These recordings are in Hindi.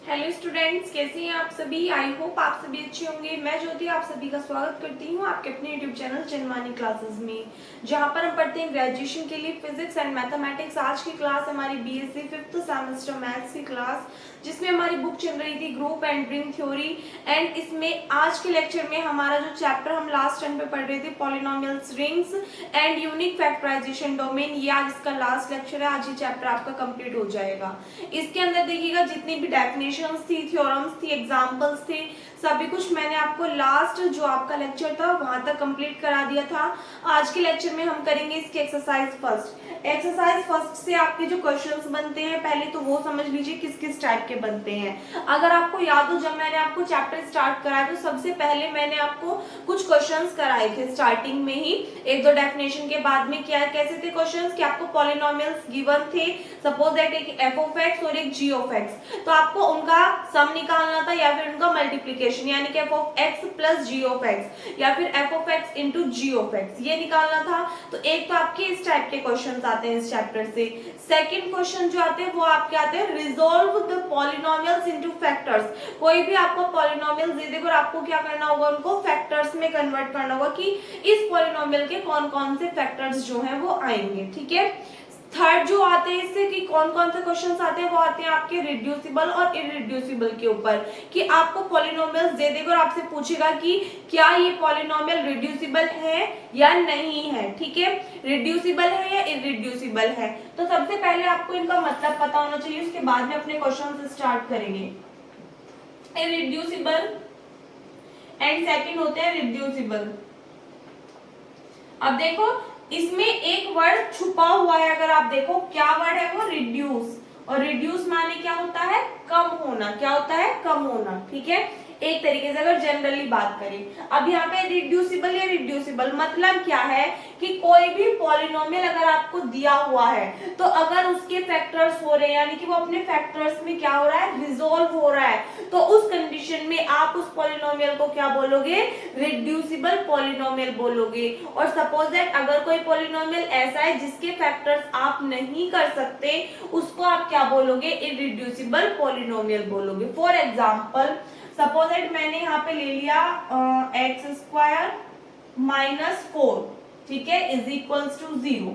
हेलो स्टूडेंट्स, कैसे हैं आप सभी। आई होप आप सभी अच्छे होंगे। मैं ज्योति आप सभी का स्वागत करती हूँ आपके अपने यूट्यूब चैनल चंदवानी क्लासेस में, जहाँ पर हम पढ़ते हैं ग्रेजुएशन के लिए फिजिक्स एंड मैथमेटिक्स। आज की क्लास हमारी बीएससी 5th सेमेस्टर मैथ्स की क्लास, जिसमें हमारी बुक चल रही थी group and ring theory. And इसमें आज के लेक्चर में हमारा जो चैप्टर हम लास्ट टाइम पे पढ़ रहे थे, polynomials, rings and unique factorization domain, ये आज इसका लास्ट लेक्चर है। आज ये चैप्टर आपका कंप्लीट हो जाएगा। इसके अंदर देखिएगा जितनी भी डेफिनेशंस थी, थ्योरम्स थी, एग्जांपल्स थे, सभी कुछ मैंने आपको लास्ट जो आपका लेक्चर था वहां तक कंप्लीट करा दिया था। आज के लेक्चर में हम करेंगे इसके एक्सरसाइज फर्स्ट। एक्सरसाइज फर्स्ट से आपके जो क्वेश्चंस बनते हैं, पहले तो वो समझ लीजिए किस किस टाइप के बनते हैं। अगर आपको याद हो, जब मैंने आपको चैप्टर स्टार्ट कराया तो सबसे पहले मैंने आपको कुछ क्वेश्चंस कराए थे स्टार्टिंग में ही, एक दो डेफिनेशन के बाद में। क्या कैसे थे क्वेश्चंस कि आपको पॉलिनोमियल्स गिवन थे, सपोज दैट एक एफ ऑफ एक्स और एक जी ऑफ एक्स, तो आपको उनका सम निकालना था या फिर उनका मल्टीप्लीकेशन, यानी कि f of x plus g of x या फिर f of x into g of x, ये निकालना था। तो एक तो आपके इस टाइप के क्वेश्चंस आते हैं इस चैप्टर से। सेकंड क्वेश्चन जो आते हैं वो आपके आते हैं resolve the polynomials into factors. कोई भी आपको पॉलिनोमियल दे देगा और आपको क्या करना होगा, उनको फैक्टर्स में कन्वर्ट करना होगा कि इस पॉलिनोमियल के कौन कौन से फैक्टर्स जो हैं वो आएंगे। ठीक है। थर्ड जो आते हैं इससे कि कौन कौन से क्वेश्चंस आते हैं, वो आते हैं आपके रिड्यूसिबल और इररिड्यूसिबल के ऊपर, कि आपको पॉलिनोमियल्स दे देगा और आपसे पूछेगा कि क्या ये पॉलिनोमियल रिड्यूसिबल है या नहीं है। ठीक है, रिड्यूसिबल है या इररिड्यूसिबल है। तो सबसे पहले आपको इनका मतलब पता होना चाहिए, उसके बाद में अपने क्वेश्चन स्टार्ट करेंगे। इररिड्यूसिबल एंड सेकंड होते हैं रिड्यूसिबल। अब देखो इसमें एक वर्ड छुपा हुआ है, अगर आप देखो क्या वर्ड है वो, रिड्यूस। और रिड्यूस माने क्या होता है, कम होना। क्या होता है, कम होना। ठीक है, एक तरीके से अगर जनरली बात करें। अब यहाँ पे रिड्यूसिबल या रिड्यूसिबल मतलब क्या है कि कोई भी पॉलिनोमियल अगर आपको दिया हुआ है तो अगर उसके फैक्टर्स हो रहे हैं, यानी कि वो अपने फैक्टर्स में क्या हो रहा है, रिजोल्व हो रहा है, तो उस कंडीशन में आप उस पॉलिनोमियल को क्या बोलोगे, रिड्यूसिबल पॉलिनोमियल बोलोगे। और सपोज दैट अगर कोई पॉलिनोमियल ऐसा है जिसके फैक्टर्स आप नहीं कर सकते, उसको आप क्या बोलोगे, इररिड्यूसिबल पॉलिनोमियल बोलोगे। फॉर एग्जाम्पल सपोज दैट मैंने यहाँ पे ले लिया एक्स स्क्वायर माइनस 4, ठीक है, is equals to 0,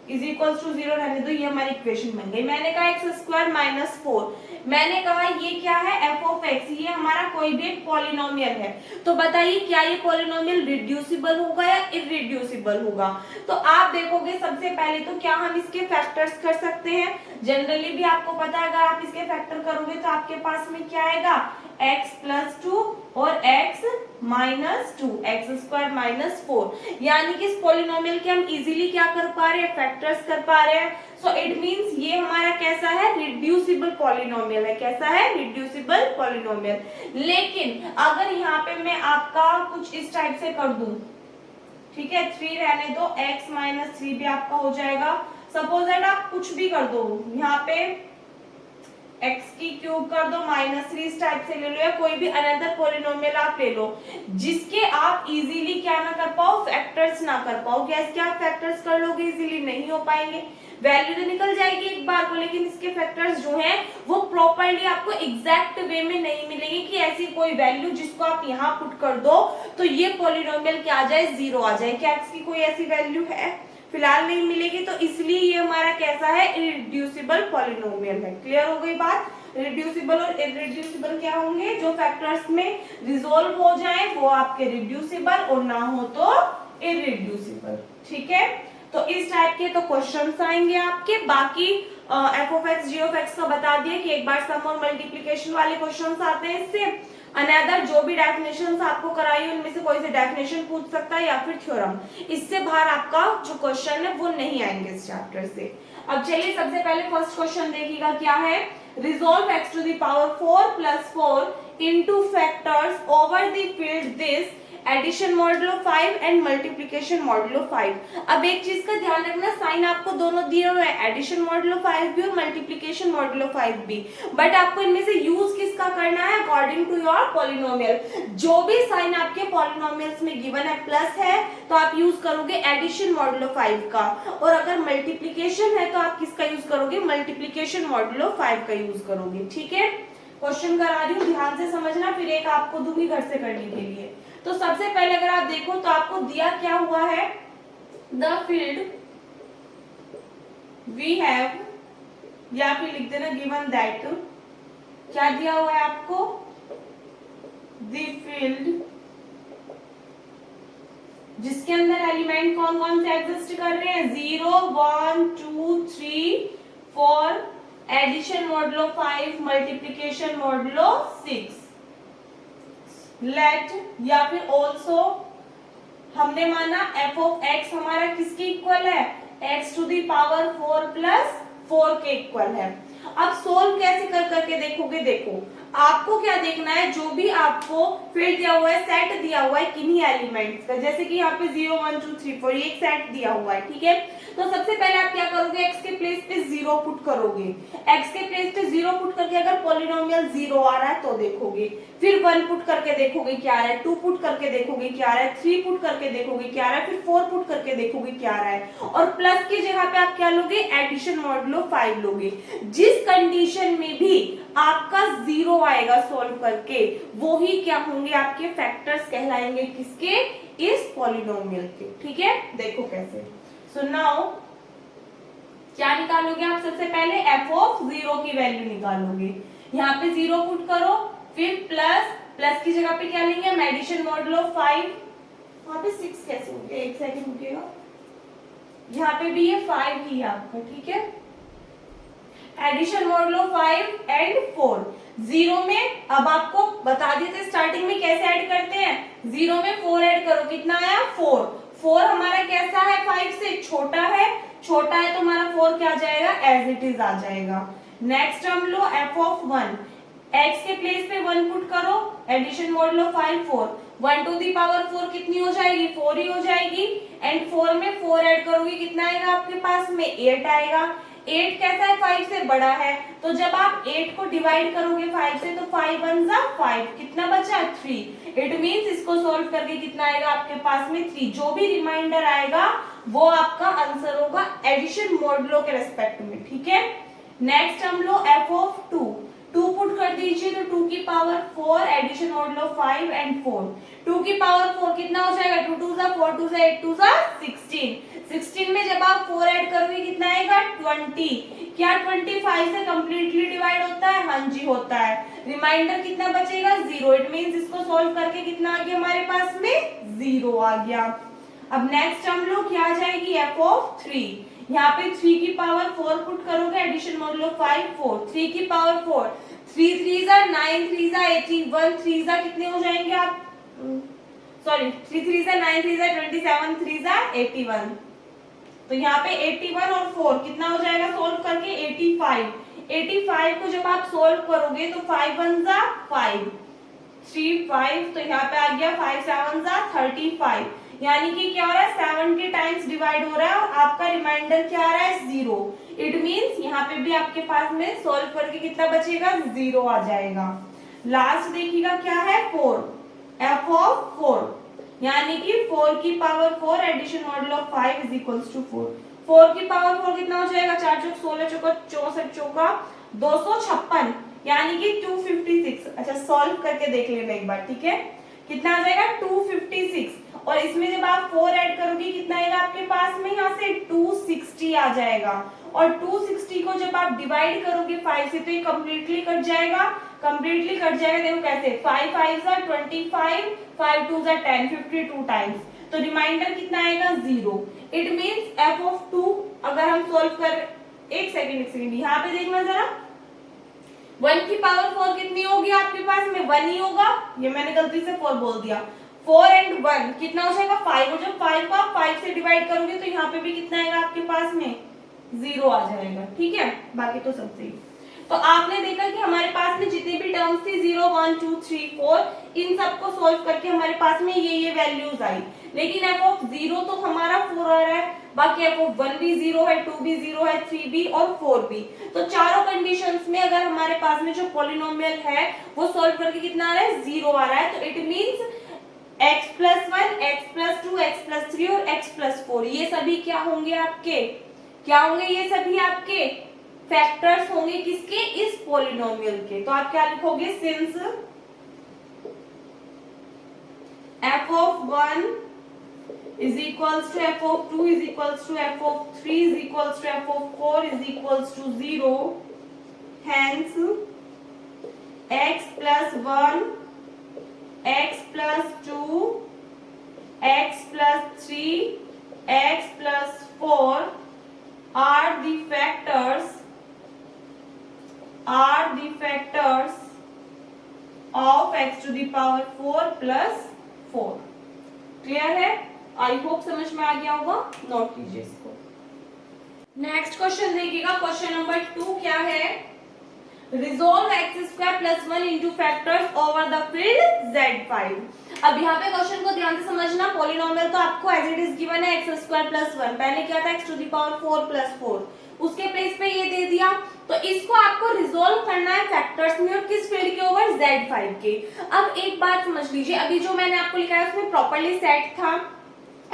is equals to 0 रहने दो, ये हमारी इक्वेशन बन गई। मैंने कहा एक्स स्क्वायर माइनस 4, मैंने कहा ये क्या है, एफ ऑफ एक्स, ये हमारा कोई भी एक पॉलिनोमियल है। तो बताइए क्या ये पॉलिनोमियल रिड्यूसिबल होगा या इररिड्यूसिबल होगा। तो आप देखोगे सबसे पहले तो क्या हम इसके फैक्टर्स कर सकते हैं। जनरली भी आपको पता है अगर आप इसके फैक्टर करोगे तो आपके पास में क्या आएगा, x प्लस 2 और x minus 2, x square minus 4, यानी कि इस पॉलिनोमियल के हम इजीली क्या कर पा रहे हैं, फैक्टर्स कर पा रहे हैं। सो इट मींस ये हमारा कैसा है, रिड्यूसिबल पॉलिनोमियल है। कैसा है, रिड्यूसिबल पॉलिनोमियल। लेकिन अगर यहाँ पे मैं आपका कुछ इस टाइप से कर दूं, ठीक है, 3 रहने दो, x माइनस 3 भी आपका हो जाएगा। सपोज दैट आप कुछ भी कर दो, यहाँ पे x की क्यूब कर दो माइनस 3 इस टाइप से ले लो, या कोई भी अनदर पॉलिनोमियल आप ले लो जिसके आप इजीली क्या ना कर पाओ, फैक्टर्स ना कर पाओ। क्या आप फैक्टर्स कर लोगे, इजीली नहीं हो पाएंगे, वैल्यू तो निकल जाएगी एक बार को, लेकिन इसके फैक्टर्स जो हैं वो प्रॉपर्ली आपको एग्जैक्ट वे में नहीं मिलेंगे कि ऐसी कोई वैल्यू जिसको आप यहाँ पुट कर दो तो ये पॉलिनोमियल क्या आ जाए, 0 आ जाए। क्या x की कोई ऐसी वैल्यू है, फिलहाल नहीं मिलेगी, तो इसलिए ये हमारा कैसा है, इररिड्यूसिबल पॉलिनोमियल है। क्लियर हो गई बात। रिड्यूसिबल और इररिड्यूसिबल क्या होंगे, जो फैक्टर्स में रिजोल्व हो जाए वो आपके रिड्यूसिबल और ना हो तो इररिड्यूसिबल। ठीक है, तो इस टाइप के तो क्वेश्चंस आएंगे आपके। बाकी f of x g of x का बता दिया कि एक बार सम और मल्टीप्लिकेशन वाले क्वेश्चंस आते हैं इससे। अनदर जो भी डेफिनेशंस आपको कराई उनमें से कोई से डेफिनेशन पूछ सकता है या फिर थ्योरम, इससे बाहर आपका जो क्वेश्चन है वो नहीं आएंगे इस चैप्टर से। अब चलिए सबसे पहले फर्स्ट क्वेश्चन देखिएगा क्या है, resolve x to the power 4 plus 4 into factors over the field this addition modulo 5 and multiplication modulo 5। अब एक चीज का ध्यान रखना, साइन आपको दोनों दिए हुए हैं, एडिशन मॉडुलो 5 भी और मल्टीप्लिकेशन मॉडुलो 5 भी, बट आपको इनमें से यूज किसका करना है, अकॉर्डिंग टू योर पॉलिनोमियल। जो भी साइन आपके पॉलिनोमियल्स में गिवन है प्लस है तो आप यूज करोगे एडिशन मॉडुलो 5 का, और अगर मल्टीप्लिकेशन है तो आप किसका यूज करोगे, मल्टीप्लिकेशन मॉडुलो 5 का यूज करोगे। ठीक है, क्वेश्चन करा रही हूँ, ध्यान से समझना, फिर एक आपको दूंगी घर से करने के लिए। तो सबसे पहले अगर आप देखो तो आपको दिया क्या हुआ है, द फील्ड वी हैव, या फिर लिख देना गिवन दैट, क्या दिया हुआ है आपको, द फील्ड जिसके अंदर एलिमेंट कौन कौन से एग्जिस्ट कर रहे हैं, 0 1 2 3 4, addition modulo 5, multiplication modulo 6, let या फिर ऑल्सो हमने माना f ऑफ x हमारा किसके इक्वल है, x to the power 4 plus 4 के इक्वल है। अब सोल्व कैसे कर करके देखोगे, देखो आपको क्या देखना है, जो भी आपको फील्ड दिया हुआ है, सेट दिया हुआ है किन्हीं एलिमेंट्स का, जैसे कि यहाँ पे 0 1 2 3 4 ये एक सेट दिया हुआ है, ठीक है। तो सबसे पहले आप क्या करोगे, x के प्लेस पे 0 पुट करोगे, x के प्लेस पे 0 पुट करके अगर पॉलिनोमियल 0 आ रहा है तो देखोगे, फिर 1 पुट करके देखोगे क्या आ रहा है, 2 पुट करके देखोगे क्या आ रहा है, 3 पुट करके देखोगे क्या आ रहा है, फिर 4 पुट करके देखोगे क्या आ रहा है, और प्लस की जगह पे आप क्या लोगे, एडिशन मॉडुलो 5 लोगे। जिस कंडीशन में भी आपका 0 आएगा सॉल्व करके, वो ही क्या होंगे, आपके फैक्टर्स कहलाएंगे, किसके, इस पॉलिनोमियल के, ठीक है। देखो कैसे, सो नाउ क्या निकालोगे आप, सबसे पहले f ऑफ 0 की वैल्यू निकालोगे, यहाँ पे 0 पुट करो, फिर प्लस की जगह पे क्या लेंगे हम, एडिशन मॉडुलो 5, वहां पे 6 कैसे हो गया, एक सेकंड रुकिएगा, यहाँ पे भी ये 5 ही है आपका, ठीक है। एडिशन मॉडुलो 5 एंड 4, 0 में अब आपको बता दिए थे स्टार्टिंग में कैसे ऐड करते हैं, 0 में 4 ऐड करो, कितना आया 4 हमारा कैसा है, 5 से छोटा है तो हमारा 4 क्या आ जाएगा, एज इट इज आ जाएगा। नेक्स्ट हम लो f ऑफ 1, x के प्लेस पे 1 पुट करो, addition modulo 5 4, 1 to the power 4 कितनी हो जाएगी, 4 ही हो जाएगी, एंड 4 में 4 ऐड करोगे कितना आएगा आपके पास में, 8 आएगा। 8 कैसा है, 5 से बड़ा है, तो जब आप 8 को डिवाइड करोगे 5 से, तो 5 1 जा 5, कितना बचा 3, इट मींस इसको सॉल्व करके कितना आएगा आपके पास में 3, जो भी रिमाइंडर आएगा वो आपका आंसर होगा एडिशन मॉडुलो के रेस्पेक्ट में, ठीक है। नेक्स्ट हम लो f ऑफ 2 पुट कर दीजिए, तो 2 की पावर 4, एडिशन मॉडुलो 5 एंड 4, 2 की पावर 4 कितना हो जाएगा, 2 2 जा 4 2 जा 8 2 जा 16 में जब आप 4 ऐड करोगे कितना आएगा 20, क्या 25 से कंप्लीटली डिवाइड होता है, हाँ जी होता है, रिमाइंडर कितना बचेगा 0, इट मींस इसको सॉल्व करके कितना आ गया हमारे पास में 0 आ गया। अब नेक्स्ट हम लोग क्या आ जाएगी, f ऑफ 3, यहाँ पे 3 की पावर 4 पुट करोगे, एडिशन मॉडुलो 5 4, 3 की पावर 4, 3 3 जा 9 3 जा 81, 3 जा कितने हो जाएंगे आप, सॉरी 3 3 जा 9 3 जा 27, 3 जा 81, तो यहाँ पे 81 और 4 कितना हो जाएगा सॉल्व करके 85 को जब आप सॉल्व करोगे तो 5 1 जा 5, 3 5, तो यहाँ पे आ गया 5 7 जा 35, यानी कि क्या हो रहा है 7 के टाइम्स डिवाइड हो रहा है और आपका रिमाइंडर क्या आ रहा है 0, इट मींस यहाँ पे भी आपके पास में सॉल्व करके कितना बचेगा 0 आ जाएगा। लास्ट देखिएगा क्या है 4, f ऑफ 4, यानी कि 4 की power 4, addition modulo 5 is equals to 4, 4 की पावर 4 कितना हो जाएगा, 4 चौक 16 चौका 64 चौका 256, यानी कि 256। अच्छा सॉल्व करके देख लेना एक बार, ठीक है, कितना आ जाएगा 256, और इसमें जब आप 4 ऐड करोगे कितना आएगा आपके पास में, यहाँ से 260 आ जाएगा, और 260 को जब आप डिवाइड करोगे 5 से तो ये कंप्लीटली कट जाएगा, देखो कैसे, 5 5 जा 25, 5 2 जा 10, 52 टाइम्स, तो रिमाइंडर कितना आएगा 0, इट मींस f ऑफ 2 अगर हम सॉल्व कर, एक सेकंड यहाँ पे देखना जरा, 1 की पावर 4 कितनी होगी आपके पास में, 1 ही होगा, ये मैंने गलती से 4 बोल दिया, 4 एंड 1 कितना हो जाएगा 5, और जब 5 को आप 5 से डिवाइड करोगे तो यहाँ पे भी कितना आएगा आपके पास में 0 आ जाएगा, ठीक है, बाकी तो सब सही। तो आपने देखा कि हमारे पास में जितनी भी टर्म्स थी 0 1 2 3 4, इन सबको सॉल्व करके हमारे पास में ये वैल्यूज आई, लेकिन f ऑफ 0 तो हमारा 4 आ रहा है, बाकी f ऑफ 1 भी 0 है, 2 भी 0 है, 3 भी और 4 भी, तो चारों कंडीशंस में अगर हमारे पास में जो पॉलिनोमियल है वो सॉल्व करके कितना आ रहा है 0 आ रहा है, तो it means x plus 1, x plus 2, x plus 3 और x प्लस 4 ये सभी क्या होंगे आपके, क्या होंगे ये सभी आपके फैक्टर्स होंगे किसके, इस पॉलिनोमियल के। तो आप क्या लिखोगे, since f of 1 is equals to f of 2 is equals to f of 3 is equals to f of 4 is equals to 0, hence x plus 1, x plus 2, x plus 3, x plus 4 are the factors of x to the power 4 plus 4। Clear है? आई होप समझ में आ गया होगा, नोट कीजिए इसको। नेक्स्ट क्वेश्चन देखिएगा, क्वेश्चन नंबर 2 क्या है, resolve x square plus 1 into factors over the field Z5। अब यहाँ पे क्वेश्चन को ध्यान से समझना, पॉलिनोमियल तो आपको एज इट इज गिवन है एक्स स्क्वायर प्लस 1, पहले क्या था x to the power 4 plus 4, उसके प्लेस पे ये दे दिया। तो इसको आपको रिजोल्व करना है फैक्टर्स में, और किस फील्ड के ओवर, Z5 के। अब एक बात समझ लीजिए, अभी जो मैंने आपको लिखा है उसमें प्रॉपर्ली सेट था,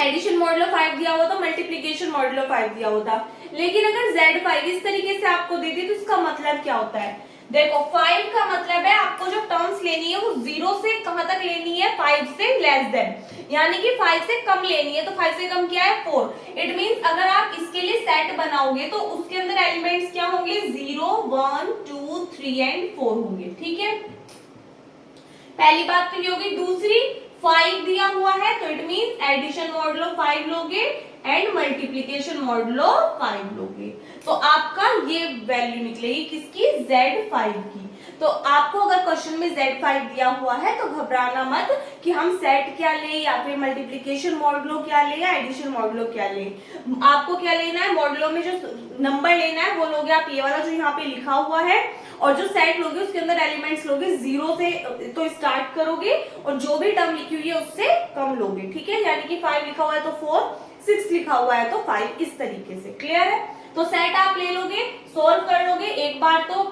एडिशन मॉडुलो 5 दिया हुआ था, मल्टीप्लिकेशन मॉडुलो 5 दिया हुआ था। लेकिन अगर Z5 इस तरीके से आपको दे दी तो इसका मतलब क्या होता है, देखो 5 का मतलब है आपको जो टर्म्स लेनी है वो 0 से कहां तक लेनी है, 5 से लेस देन, यानी कि 5 से कम लेनी है। तो 5 से कम क्या है, 4। इट मींस अगर आप इसके लिए सेट बनाओगे तो उसके अंदर एलिमेंट्स क्या होंगे, 0 1 2 3 एंड 4 होंगे। ठीक है, पहली बात तो ये होगी। दूसरी, 5 दिया हुआ है तो इट मींस एडिशन मॉडुलो 5 लोगे एंड मल्टीप्लिकेशन मॉडुलो 5 लोगे, तो आपका ये वैल्यू निकलेगी किसकी, Z5 की। तो आपको अगर क्वेश्चन में Z5 दिया हुआ है तो घबराना मत कि हम सेट क्या ले, या फिर मल्टीप्लिकेशन मॉडुलो क्या ले, या एडिशन मॉडुलो क्या ले। आपको क्या लेना है, मॉडुलो में जो नंबर लेना है वो लोगे आप, ये वाला जो यहाँ पे लिखा हुआ है, और जो सेट लोगे उसके अंदर एलिमेंट्स लोगे 0 से तो स्टार्ट करोगे, और जो भी टर्म लिखी हुई है उससे कम लोगे। ठीक है, यानी कि 5 लिखा हुआ है तो 4, 6 लिखा हुआ है तो 5, इस तरीके से। क्लियर है? तो सेट आप ले लोगे, सोल्व कर लोगे, एक बार तो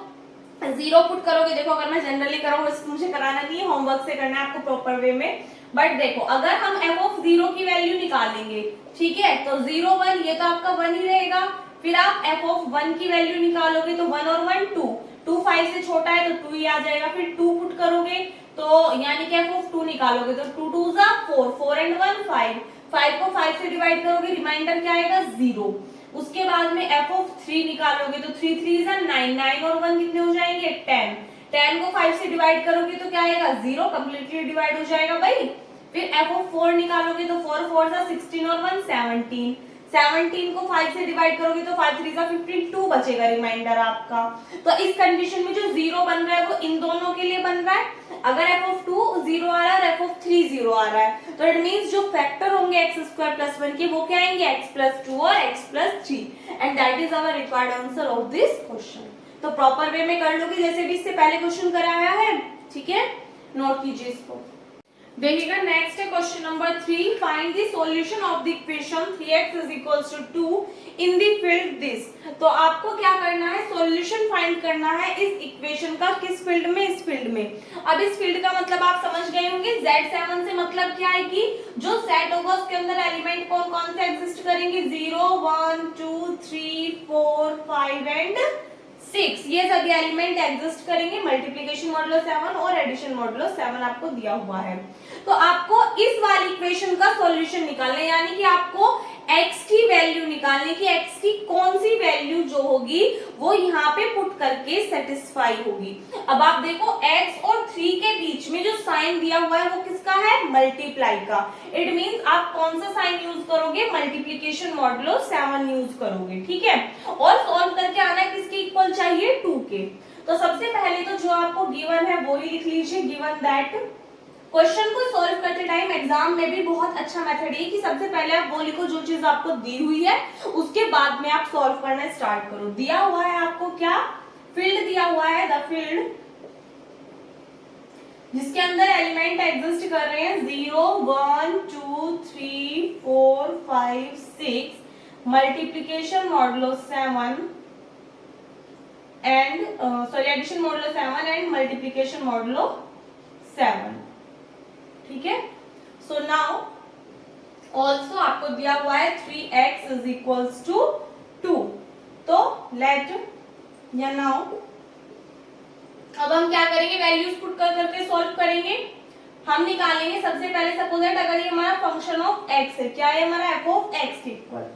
0 पुट करोगे। देखो अगर मैं जनरली कराऊं, मुझे कराना नहीं है, होमवर्क से करना है आपको प्रॉपर वे में। बट देखो अगर हम f of 0 की वैल्यू निकालेंगे, ठीक है, तो 0 1 ये तो आपका 1 ही रहेगा। फिर आप f of 1 की वैल्यू निकालोगे तो 1 और 1 2, 2 5 से छोटा है तो 2 ही आ जाएगा। फिर 2 पुट करोगे तो यानी कि f of 2 निकालोगे तो 2 2 जा 4, 4 एंड 1 5, 5 को 5 से डिवाइड करोगे, रिमाइंडर क्या आएगा 0। उसके बाद में f of 3 निकालोगे तो 3 3 जा 9, 9 और 1 कितने हो जाएंगे 10, 10 को 5 से डिवाइड करोगे तो क्या आएगा 0, कंप्लीटली डिवाइड हो जाएगा भाई। फिर f of 4 निकालोगे तो 4 4 जा 16 और 1 17, 17 को 5 से डिवाइड करोगे तो 5 3 जा 15, 2 बचेगा रिमाइंडर आपका। तो इस कंडीशन में जो 0 बन रहा है वो इन दोनों के लिए बन रहा है। अगर f of 2 0 आ रहा है और f of 3 0 आ रहा है तो इट मींस जो फैक्टर होंगे x स्क्वायर प्लस 1 के वो क्या आएंगे x प्लस 2 और x plus 3, and that is our required answer of this question. तो प्रॉपर वे में कर लोगे जैसे भी इससे पहले क्वेश्चन कराया है। ठीक है, नोट कीजिए इसको। देखिएगा नेक्स्ट है question number 3, find the solution of the equation 3x is equals to 2 in the field this. तो आपको क्या करना है, सॉल्यूशन फाइंड करना है इस इक्वेशन का, किस फील्ड में, इस फील्ड में। अब इस फील्ड का मतलब आप समझ गए होंगे, Z7 से मतलब क्या है कि जो सेट होगा उसके अंदर एलिमेंट कौन कौन से एग्जिस्ट करेंगे, 0 1 2 3 4 5 एंड 6, ये सभी एलिमेंट एग्जिस्ट करेंगे। मल्टीप्लिकेशन मॉडुलो 7 और एडिशन मॉडुलो 7 आपको दिया हुआ है। तो आपको इस वाली इक्वेशन का सॉल्यूशन निकालना है, यानी कि आपको x की वैल्यू निकालने की, x की कौन सी वैल्यू जो होगी वो यहाँ पे पुट करके सेटिस्फाई होगी। अब आप देखो x और 3 के बीच में जो साइन दिया हुआ है वो किसका है, मल्टीप्लाई का। इट मींस आप कौन सा साइन यूज करोगे, मल्टीप्लिकेशन मॉडुलो 7 यूज करोगे। ठीक है, और सॉल्व करके आना है किसके इक्वल चाहिए, 2 के। तो सबसे पहले तो जो आपको गिवन है वो ही लिख लीजिए, गिवन दैट। क्वेश्चन को सॉल्व करते टाइम एग्जाम में भी बहुत अच्छा मेथड है कि सबसे पहले आप वो लिखो जो चीज आपको दी हुई है, उसके बाद में आप सॉल्व करना स्टार्ट करो। दिया हुआ है आपको क्या, फील्ड दिया हुआ है, द फील्ड जिसके अंदर एलिमेंट एग्जिस्ट कर रहे हैं 0 1 2 3 4 5 6, multiplication modulo 7 and addition modulo 7 and multiplication modulo 7। ठीक है, सो नाउ ऑल्सो आपको दिया हुआ है 3x is equals to 2। तो लेट या नाउ। अब हम क्या करेंगे, वैल्यूज पुट कर करके सॉल्व करेंगे। हम निकालेंगे सबसे पहले, सपोज दैट अगर ये हमारा फंक्शन ऑफ एक्स है, क्या है हमारा एफ ऑफ एक्स इक्वल,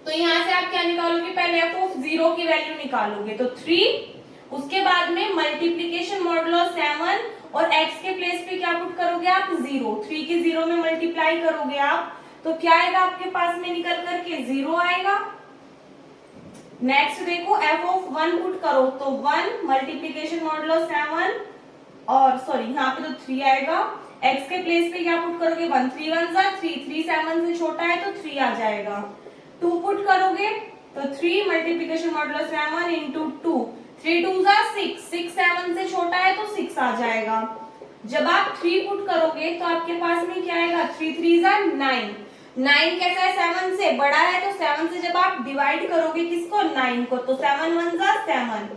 तो यहाँ से आप क्या निकालोगे, पहले एफ ऑफ 0 की वैल्यू निकालोगे तो 3, उसके बाद में मल्टीप्लीकेशन मॉडुलो 7 और x के प्लेस पे क्या पुट करोगे आप 0, 3 की 0 में मल्टीप्लाई करोगे आप तो क्या आएगा आपके पास में निकल करके 0 आएगा। नेक्स्ट देखो f ऑफ 1 पुट करो तो 1 मल्टीप्लीकेशन मॉडुलो 7 और सॉरी यहाँ पे तो 3 आएगा, x के प्लेस पे क्या पुट करोगे 1, 3 1 जा 3, 3 7 से छोटा है तो 3 आ जाएगा। 2 पुट करोगे तो 3 मल्टीप्लीकेशन मॉडुलो 7 इंटू 2, 3 2 जा 6, 6 7 से छोटा है तो 6 आ जाएगा। जब आप 3 पुट करोगे तो आपके पास में क्या आएगा, 3 3 जा 9, 9 कैसा है 7 से बड़ा है तो 7 से जब आप डिवाइड करोगे किसको 9 को तो 7 1 जा 7,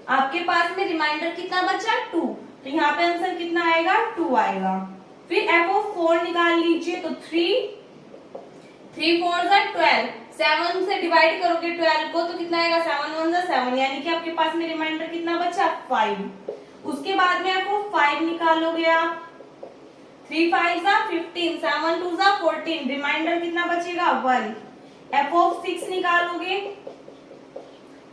आपके पास में रिमाइंडर कितना बचा 2, तो यहाँ पे आंसर कितना आएगा 2 आएगा। फिर f ऑफ 4 निकाल लीजिए तो 3 4 जा 12, 7 से डिवाइड करोगे 12 को तो कितना आएगा 7 1 जा 7, यानी कि आपके पास में रिमाइंडर कितना बचा 5। उसके बाद में f ऑफ 5 निकालोगे आप, 3 5 जा 15, 7 2 जा 14, रिमाइंडर कितना बचेगा 1। f ऑफ 6 निकालोगे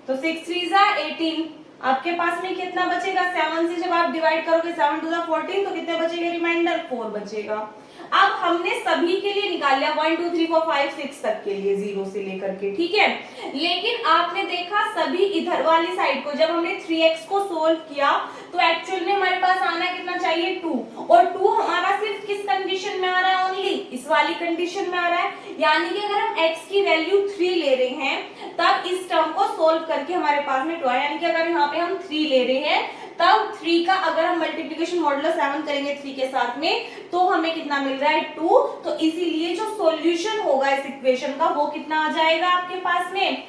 तो 6 3 जा 18, आपके पास में कितना बचेगा 7 से जब आप डिवाइड करोगे 7 2 जा 14 तो कितने बचेगा रिमाइंडर 4 बचेगा। अब हमने सभी के लिए निकाल लिया 1 2 3 4 5 6 तक के लिए 0 से लेकर के, ठीक है। लेकिन आपने देखा सभी इधर वाली साइड को जब हमने 3x को सोल्व किया तो एक्चुअल में हमारे पास आना कितना चाहिए 2, और 2 हमारा सिर्फ किस कंडीशन में आ रहा है, ओनली इस वाली कंडीशन में आ रहा है। यानी कि अगर हम x की वैल्यू 3 ले रहे हैं तब इस टर्म को सोल्व करके हमारे पास में 2 आया, यानी कि अगर यहाँ पे हम 3 ले रहे हैं तब 3 का अगर हम मल्टीप्लिकेशन मॉडुलो 7 करेंगे 3 के साथ में तो हमें कितना मिल रहा है 2, तो इसीलिए जो सॉल्यूशन होगा इस इक्वेशन का वो कितना आ जाएगा आपके पास में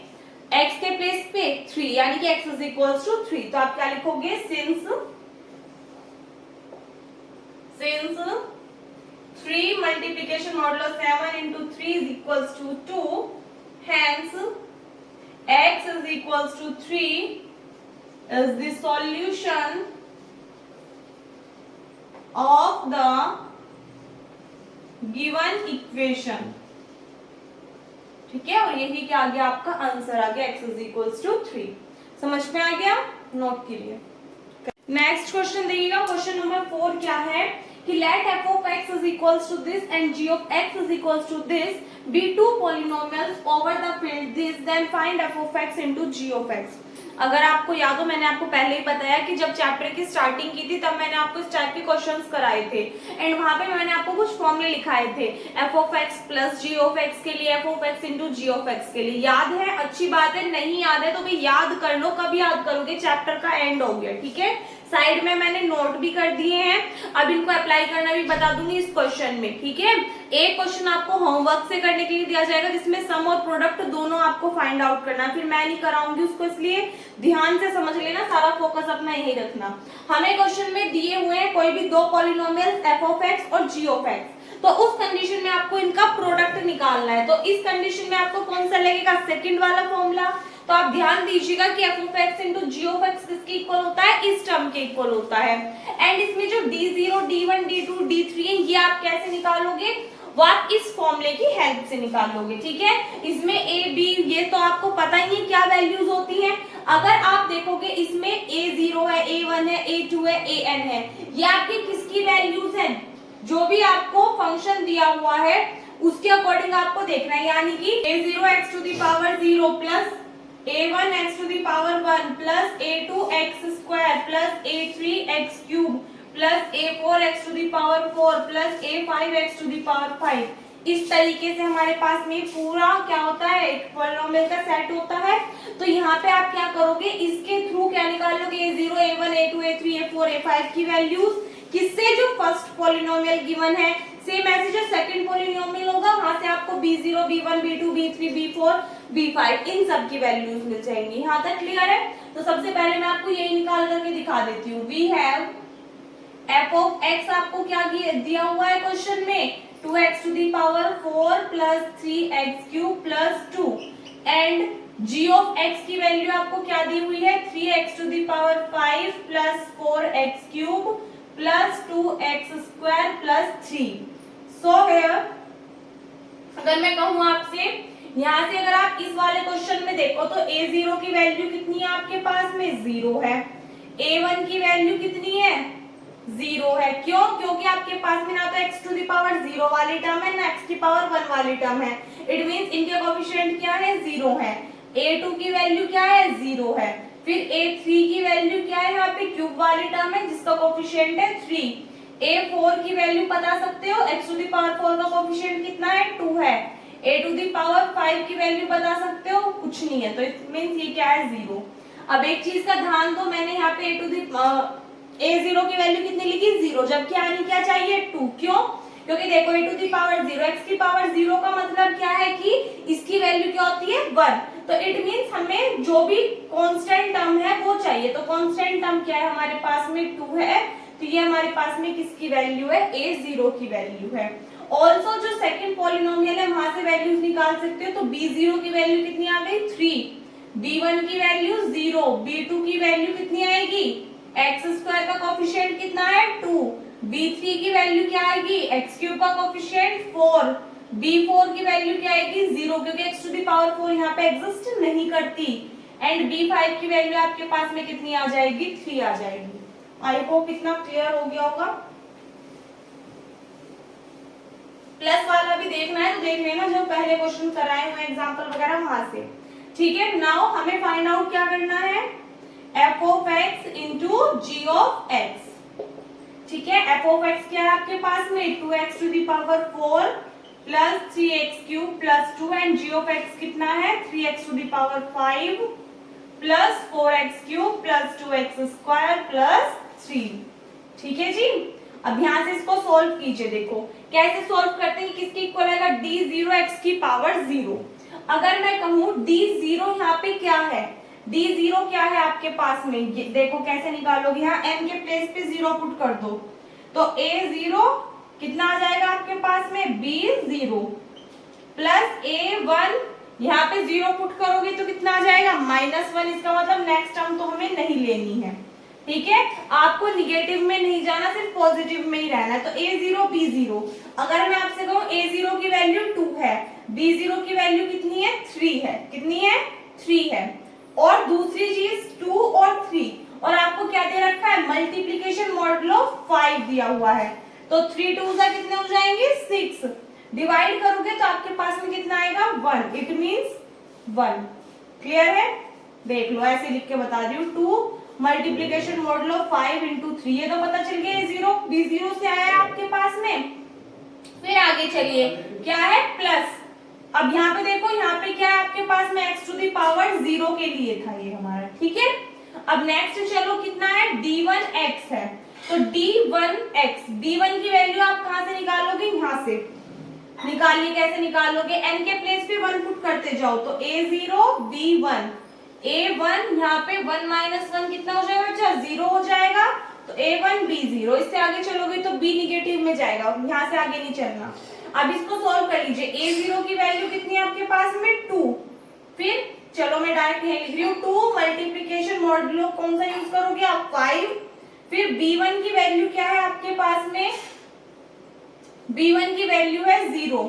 x के प्लेस पे 3, यानी कि x इज इक्वल्स टू 3। तो आप क्या लिखोगे, since 3 multiplication modulo 7 into 3 is equals to 2, hence x is equals to 3 is the solution of the given equation, ठीक है। और यही क्या आ गया आपका आंसर आ गया x is equals to 3। समझ में आ गया, नोट कीजिए। नेक्स्ट क्वेश्चन देखिएगा, क्वेश्चन नंबर 4 क्या है कि let f of x is equals to this and g of x is equals to this be two polynomials over the field this, then find f of x into g of x। अगर आपको याद हो मैंने आपको पहले ही बताया कि जब चैप्टर की स्टार्टिंग की थी तब मैंने आपको इस टाइप के क्वेश्चंस कराए थे एंड वहां पे मैंने आपको कुछ फॉर्मूले लिखाए थे f of x plus g of x के लिए, f of x into g of x के लिए। याद है, अच्छी बात है, नहीं याद है तो भी याद कर लो, कब याद करोगे, चैप्टर का एंड हो गया, ठीक है। साइड में मैंने नोट भी कर दिए हैं, अब इनको अप्लाई करना भी बता दूंगी इस क्वेश्चन में, ठीक है। एक क्वेश्चन आपको होमवर्क से करने के लिए दिया जाएगा जिसमें सम और प्रोडक्ट दोनों आपको फाइंड आउट करना है, फिर मैं नहीं कराऊंगी उसको, इसलिए ध्यान से समझ लेना, सारा फोकस अपना यही रखना। हमें क्वेश्चन में दिए हुए हैं कोई भी दो पॉलिनोमियल्स f of x और g of x, तो उस कंडीशन में आपको इनका प्रोडक्ट निकालना है। तो इस कंडीशन में आपको कौन सा लगेगा, सेकंड वाला फॉर्मूला। तो आप ध्यान दीजिएगा कि f of x into g of x किसके इक्वल होता है, इस टर्म के इक्वल होता है। एंड इसमें जो d0 d1 d2 d3 है ये आप कैसे निकालोगे, वो आप इस फॉर्मूले की हेल्प से निकालोगे, ठीक है। इसमें a b ये तो आपको पता ही है क्या वैल्यूज होती हैं। अगर आप देखोगे इसमें a0 है, a1 है, a2 है, an है, ये आपकी किसकी वैल्यूज हैं, जो भी आपको फंक्शन दिया हुआ है उसके अकॉर्डिंग आपको देखना है। यानी कि a0 x to the power 0 plus a1 x to the power 1 plus a2 x square plus a3 x cube plus a4 x to the power 4 plus a5 x to the power 5। इस तरीके से हमारे पास में पूरा क्या होता है, एक पॉलिनोमियल का सेट होता है। तो यहाँ पे आप क्या करोगे, इसके थ्रू क्या निकालोगे, a0 a1 a2 a3 a4 a5 की वैल्यूज किससे, जो फर्स्ट पॉलिनोमियल गिवन है, सेम ऐसे जो सेकंड पॉलिनोमियल होगा वहां से आपको b0 b1 b2 b3 b4 b5 इन सब की वैल्यूज मिल जाएंगी। यहाँ तक क्लियर है। तो सबसे पहले मैं आपको यही निकाल करके दिखा देती हूँ। We have f of x आपको क्या दिया हुआ है क्वेश्चन में, 2x to the power 4 plus 3x cube plus 2 and g of x की वैल्यू आपको क्या दी हुई है 3x to the power 5 plus 4x cube plus 2x square plus 3। So here अगर मैं कहूं आपसे यहां से अगर आप इस वाले क्वेश्चन में देखो तो a0 की वैल्यू कितनी है आपके पास में 0 है, a1 की वैल्यू कितनी है 0 है। क्यों? क्योंकि आपके पास में ना तो x टू द पावर 0 वाली टर्म है ना x की पावर 1 वाली टर्म है। इट मींस इनके कोएफिशिएंट क्या है 0 है। a2 की वैल्यू क्या है 0 है। फिर a3 की वैल्यू क्या है यहाँ पे क्यूब वाली टर्म है जिसका कोएफिशिएंट है 3। a4 की वैल्यू बता सकते हो x टू द पावर 4 का कोएफिशिएंट कितना है 2 है। a टू द पावर 5 की वैल्यू बता सकते हो कुछ नहीं है, तो इट मींस ये क्या है 0। अब एक चीज का ध्यान दो, मैंने यहाँ पे a0 की वैल्यू कितनी लिखी 0, जबकि आनी क्या चाहिए 2। क्यों? क्योंकि देखो a to the power 0 x की पावर 0 का मतलब क्या है कि इसकी वैल्यू क्या होती है 1, तो इट मींस हमें जो भी कांस्टेंट टर्म है वो चाहिए। तो कांस्टेंट टर्म क्या है हमारे पास में 2 है, तो ये हमारे पास में किसकी वैल्यू है a0 की वैल्यू है। ऑल्सो जो सेकंड पॉलिनोमियल है वहां से वैल्यूज निकाल सकते हो, तो b0 की वैल्यू कितनी आ गई 3, b1 की वैल्यू 0, b2 की वैल्यू कितनी आएगी एक्स स्क्वायर का कोएफिशिएंट कितना है 2, b3 की वैल्यू क्या आएगी x क्यूब का कोएफिशिएंट 4, b4 की वैल्यू क्या आएगी 0 क्योंकि x टू द पावर 4 यहाँ पे एग्जिस्ट नहीं करती, एंड b5 की वैल्यू आपके पास में कितनी आ जाएगी 3 आ जाएगी। आई होप इतना क्लियर हो गया होगा। प्लस वाला भी देखना है तो देख लेना जो पहले क्वेश्चन कराए हुए एग्जांपल वगैरह वहां से। ठीक है, नाउ हमें फाइंड आउट क्या करना है f of x into g of x। ठीक है, f of x क्या है आपके पास में 2x to the power 4 plus 3x cube plus 2 and g of x कितना है 3x to the power 5 plus 4x cube plus 2x square plus 3। ठीक है जी, अब यहाँ से इसको सॉल्व कीजिए। देखो कैसे सॉल्व करते हैं, किसके इक्वल आएगा d0 x की पावर 0। अगर मैं कहूँ d0 यहाँ पे क्या है, d0 क्या है आपके पास में, देखो कैसे निकालोगे, यहाँ n के प्लेस पे 0 पुट कर दो तो a0 कितना आ जाएगा आपके पास में b0 प्लस a1, यहाँ पे 0 पुट करोगे तो कितना आ जाएगा -1। इसका मतलब नेक्स्ट टर्म तो हमें नहीं लेनी है। ठीक है, आपको निगेटिव में नहीं जाना, सिर्फ पॉजिटिव में ही रहना है। तो a0 b0, अगर मैं आपसे कहूँ a0 की वैल्यू 2 है, b0 की वैल्यू कितनी है 3 है, कितनी है 3 है। और दूसरी चीज 2 और 3, और आपको क्या दे रखा है मल्टीप्लीकेशन मॉडुलो 5 दिया हुआ है, तो 3 2 से कितने हो जाएंगे 6, डिवाइड करोगे तो आपके पास में कितना आएगा 1, इट मींस 1। क्लियर है, देख लो ऐसे लिख के बता रही हूँ 2 मल्टीप्लीकेशन मॉडुलो 5 इंटू 3, ये तो पता चल गया a0 b0 से आया है आपके पास में। फिर आगे चलिए क्या है प्लस, अब यहाँ पे देखो यहाँ पे क्या है आपके पास में x टू द पावर 0 के लिए था ये हमारा। ठीक है, अब नेक्स्ट चलो कितना है d1x है, तो d1x, d1 की वैल्यू आप कहाँ से निकालोगे, यहाँ से निकालिए। कैसे निकालोगे, n के प्लेस पे 1 पुट करते जाओ तो a0 b1, a1 यहाँ पे 1 - 1 कितना हो जाएगा बच्चा 0 हो जाएगा, तो a1 b0। इससे आगे चलोगे तो b निगेटिव में जाएगा, यहाँ से आगे नहीं चलना। अब इसको सॉल्व कर लीजिए, a0 की वैल्यू कितनी है आपके पास में 2, फिर चलो मैं डायरेक्ट यही लिख रही हूँ 2 मल्टीप्लीकेशन मॉडुलो कौन सा यूज करोगे आप 5, फिर b1 की वैल्यू क्या है आपके पास में, b1 की वैल्यू है 0।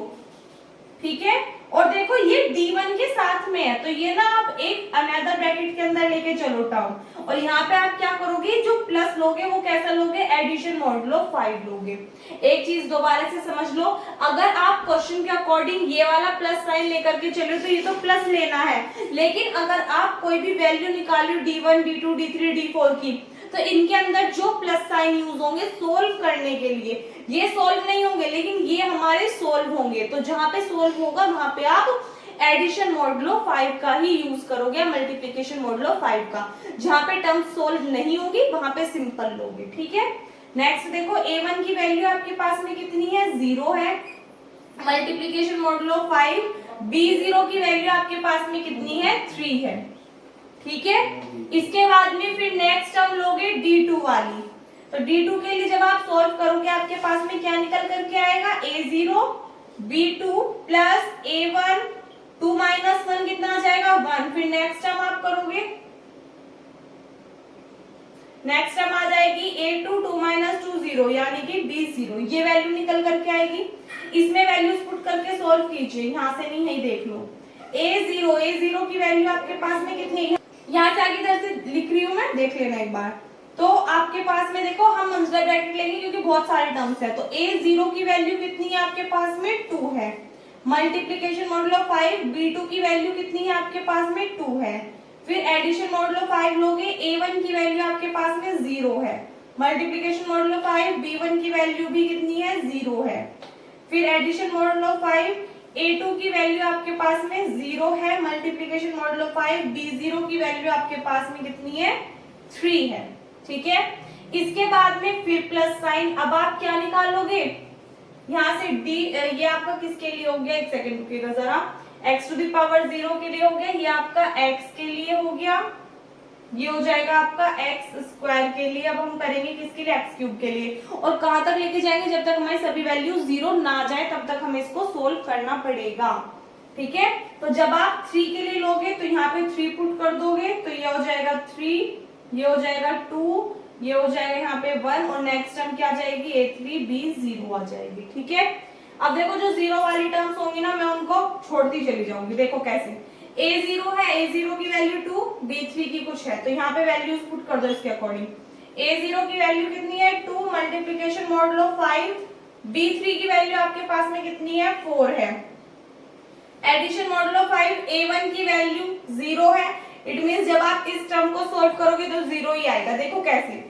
ठीक है, और देखो ये d1 के साथ में है तो ये ना आप एक अनदर ब्रैकेट के अंदर लेके चलो टर्म, और यहाँ पे आप क्या करोगे जो प्लस लोगे वो कैसा लोगे एडिशन मॉडुलो 5 लोगे। एक चीज दोबारा से समझ लो, अगर आप क्वेश्चन के अकॉर्डिंग ये वाला प्लस साइन लेकर के चलो तो ये तो प्लस लेना है, लेकिन अगर आप कोई भी वैल्यू निकालो d1 d2 d3 d4 की, तो इनके अंदर जो प्लस साइन यूज होंगे सोल्व करने के लिए, ये सोल्व नहीं होंगे लेकिन ये हमारे सोल्व होंगे, तो जहां पे सोल्व होगा वहां पे आप एडिशन मॉडुलो 5 का ही यूज करोगे, मल्टीप्लिकेशन मॉडुलो 5 का। जहां पे टर्म सोल्व नहीं होगी वहां पे सिंपल लोगे। ठीक है, नेक्स्ट देखो a1 की वैल्यू आपके पास में कितनी है 0 है, मल्टीप्लिकेशन मॉडुलो 5, b0 की वैल्यू आपके पास में कितनी है 3 है। ठीक है, इसके बाद में फिर नेक्स्ट टर्म लोगे d2 वाली, तो d2 के लिए जब आप सॉल्व करोगे आपके पास में क्या निकल करके आएगा a0 b2 plus a1 2 minus 1 कितना आ जाएगा 1। फिर नेक्स्ट टर्म आप करोगे, नेक्स्ट टर्म आ जाएगी a2 2 माइनस 2 0 यानी कि b0। ये वैल्यू निकल करके आएगी। इसमें वैल्यूज पुट करके सॉल्व कीजिए, यहाँ से नहीं, यही देख लो। a0 की वैल्यू आपके पास में कितनी है, यहाँ से आगे इधर से लिख रही हूँ मैं, देख लेना एक बार। तो आपके पास में देखो, हम मंजिला ब्रैकेट लेंगे क्योंकि बहुत सारे टर्म्स है। तो a0 की वैल्यू कितनी है आपके पास में 2 है। मल्टीप्लीकेशन मॉडुलो 5 b2 की वैल्यू कितनी है आपके पास में 2 है। फिर एडिशन मॉडुलो 5 लोगे, a1 की वैल्यू आपके पास में 0 है। मल्टीप्लीकेशन मॉडुलो 5 b1 की वैल्यू भी कितनी है 0 है। फिर एडिशन मॉडुलो 5 a2 की वैल्यू आपके पास में 0 है। मल्टीप्लीकेशन मॉडुलो 5 b0 की वैल्यू आपके पास में कितनी है 3 है। ठीक है, इसके बाद में फिर प्लस साइन। अब आप क्या निकालोगे, यहाँ से d, ये आपका किसके लिए हो गया, एक सेकेंड रुकिएगा जरा, x टू द पावर 0 के लिए हो गया, ये आपका x के लिए हो गया, ये हो जाएगा आपका x स्क्वायर के लिए। अब हम करेंगे किसके लिए, x क्यूब के लिए। और कहां तक लेके जाएंगे, जब तक हमारी सभी वैल्यू 0 ना जाए तब तक हमें इसको सोल्व करना पड़ेगा। ठीक है, तो जब आप 3 के लिए लोगे तो यहाँ पे 3 पुट कर दोगे, तो ये हो जाएगा 3, ये हो जाएगा 2, ये हो जाएगा यहाँ पे 1, और नेक्स्ट टर्म क्या आ जाएगी a3 b0 आ जाएगी। ठीक है, अब देखो जो 0 वाली टर्म्स होंगी ना, मैं उनको छोड़ती चली जाऊंगी। देखो कैसे, a0 है, a0 की वैल्यू 2, b3 की कुछ है, तो यहाँ पे वैल्यूज पुट कर दो इसके अकॉर्डिंग। a0 की वैल्यू कितनी है 2, मल्टीप्लीकेशन मॉडुलो 5, b3 की वैल्यू आपके पास में कितनी है 4 है। एडिशन मॉडुलो 5, a1 की वैल्यू 0 है। इट मींस जब आप इस टर्म को सोल्व करोगे तो 0 ही आएगा। देखो कैसे,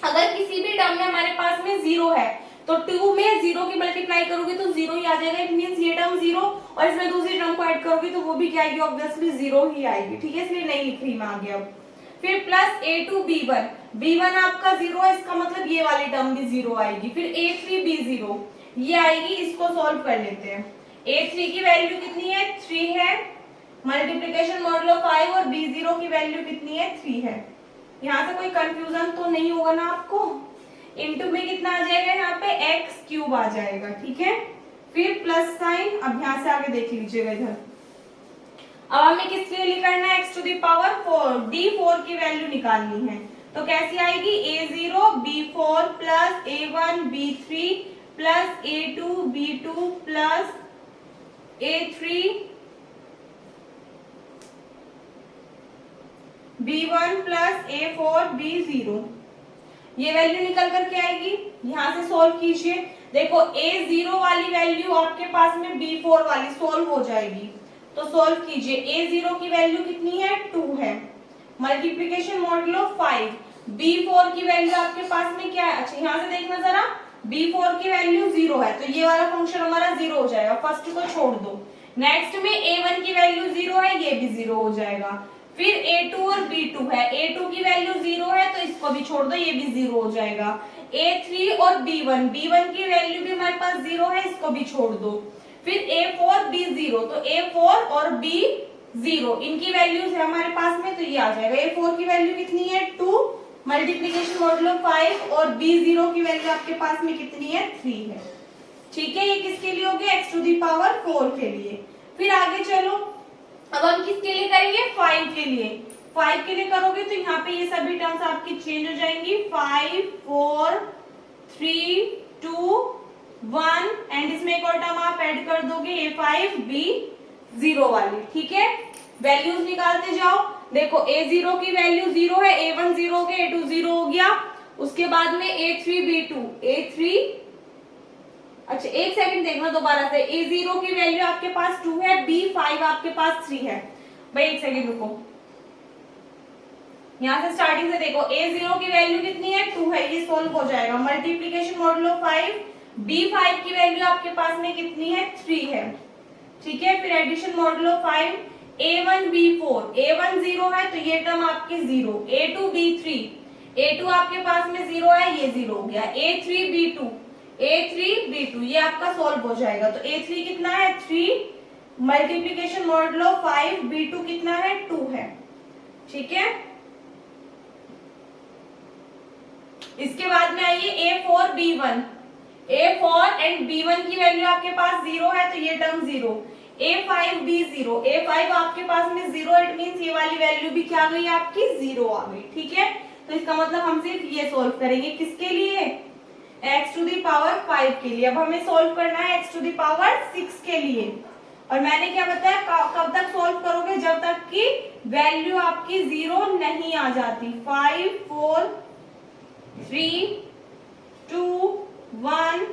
अगर किसी भी टर्म में हमारे पास में 0 है तो 2 में 0 की मल्टीप्लाई करोगे तो 0 ही आ जाएगा। इट मींस ये टर्म 0, और इसमें दूसरी टर्म को ऐड करोगे तो वो भी क्या आएगी, ऑब्वियसली 0 ही आएगी। ठीक है, इसलिए नहीं लिख रही मैं आगे। अब फिर प्लस a2 b1, b1 आपका 0 है, इसका मतलब ये वाली टर्म भी 0 आएगी। फिर a3 b0 ये आएगी, इसको सॉल्व कर लेते हैं। a3 की वैल्यू कितनी है 3 है, मल्टीप्लीकेशन मॉडुलो 5, और b0 की वैल्यू कितनी है 3 है। यहाँ से कोई कंफ्यूजन तो नहीं होगा ना आपको। इनटू में कितना आ जाएगा, यहाँ पे एक्स क्यूब आ जाएगा। ठीक है, फिर प्लस साइन। अब यहाँ से आगे देख लीजिएगा इधर, अब हमें किस लिए करना है, x to the power 4, d4 की वैल्यू निकालनी है। तो कैसी आएगी, a0 b4 plus a1 b3 plus a2 b2 plus a3 b1 plus a4 b0। ये वैल्यू निकल करके आएगी। यहाँ से सॉल्व कीजिए, देखो a0 वाली वैल्यू आपके पास में b4 वाली सोल्व हो जाएगी। तो सोल्व कीजिए, a0 की वैल्यू कितनी है 2 है, मल्टीप्लीकेशन मॉडुलो 5, b4 की वैल्यू आपके पास में क्या है, अच्छा यहाँ से देखना जरा, b4 की वैल्यू 0 है, तो ये वाला फंक्शन हमारा 0 हो जाएगा, फर्स्ट को छोड़ दो। नेक्स्ट में a1 की वैल्यू 0 है, ये भी 0 हो जाएगा। फिर a2 और b2 है, a2 की वैल्यू 0 है तो इसको भी छोड़ दो, ये भी 0 हो जाएगा। a3 और b1, b1 की वैल्यू भी हमारे पास 0 है, इसको भी छोड़ दो। फिर a4 b0, तो a4 और b0 इनकी वैल्यूज है हमारे पास में, तो ये आ जाएगा। a4 की वैल्यू कितनी है 2, मल्टीप्लीकेशन मॉडुलो 5, और b0 की वैल्यू आपके पास में कितनी है 3 है। ठीक है, ये किसके लिए हो गया, x टू द पावर 4 के लिए। फिर आगे चलो, अब हम किसके लिए करेंगे 5 के लिए। 5 के लिए करोगे तो यहाँ पे ये सभी टर्म्स आपकी चेंज हो जाएंगी, 5 4 3 2 1, एंड इसमें एक और टर्म आप ऐड कर दोगे a5 b0 वाली। ठीक है, वैल्यूज निकालते जाओ। देखो a0 की वैल्यू 0 है, a1 0 हो गया, a2 0 हो गया, उसके बाद में a3 b2 a3, अच्छा एक सेकंड देखना दोबारा से, a0 की वैल्यू आपके पास 2 है, b5 आपके पास 3 है। भाई एक सेकंड रुको, यहाँ से स्टार्टिंग से देखो, a0 की वैल्यू कितनी है 2 है, ये सोल्व हो जाएगा। मल्टीप्लीकेशन मॉडुलो 5, b5 की वैल्यू आपके पास में कितनी है 3 है। ठीक है, फिर addition modulo 5, a1 b4, a1 0 है तो ये टर्म आपकी 0, a2 b3, a2 आपके पास में 0 है, ये 0 हो गया, a3 b2, a3 b2 ये आपका सॉल्व हो जाएगा। तो a3 कितना है 3, मल्टीप्लीकेशन मॉडुलो 5, b2 कितना है 2 है। ठीक है, इसके बाद में आइए a4 b1, a4 and b1 की वैल्यू आपके पास 0 है तो ये टर्म 0, A5 B0, A5 आपके पास में 0, इट मींस ये वाली वैल्यू भी क्या आ गई आपकी 0 आ गई। ठीक है, तो इसका मतलब हम सिर्फ ये सोल्व करेंगे किसके लिए, x टू दी पावर 5 के लिए। अब हमें सोल्व करना है x टू दी पावर 6 के लिए, और मैंने क्या बताया कब तक सोल्व करोगे, जब तक कि वैल्यू आपकी 0 नहीं आ जाती। 5 4 3 2 1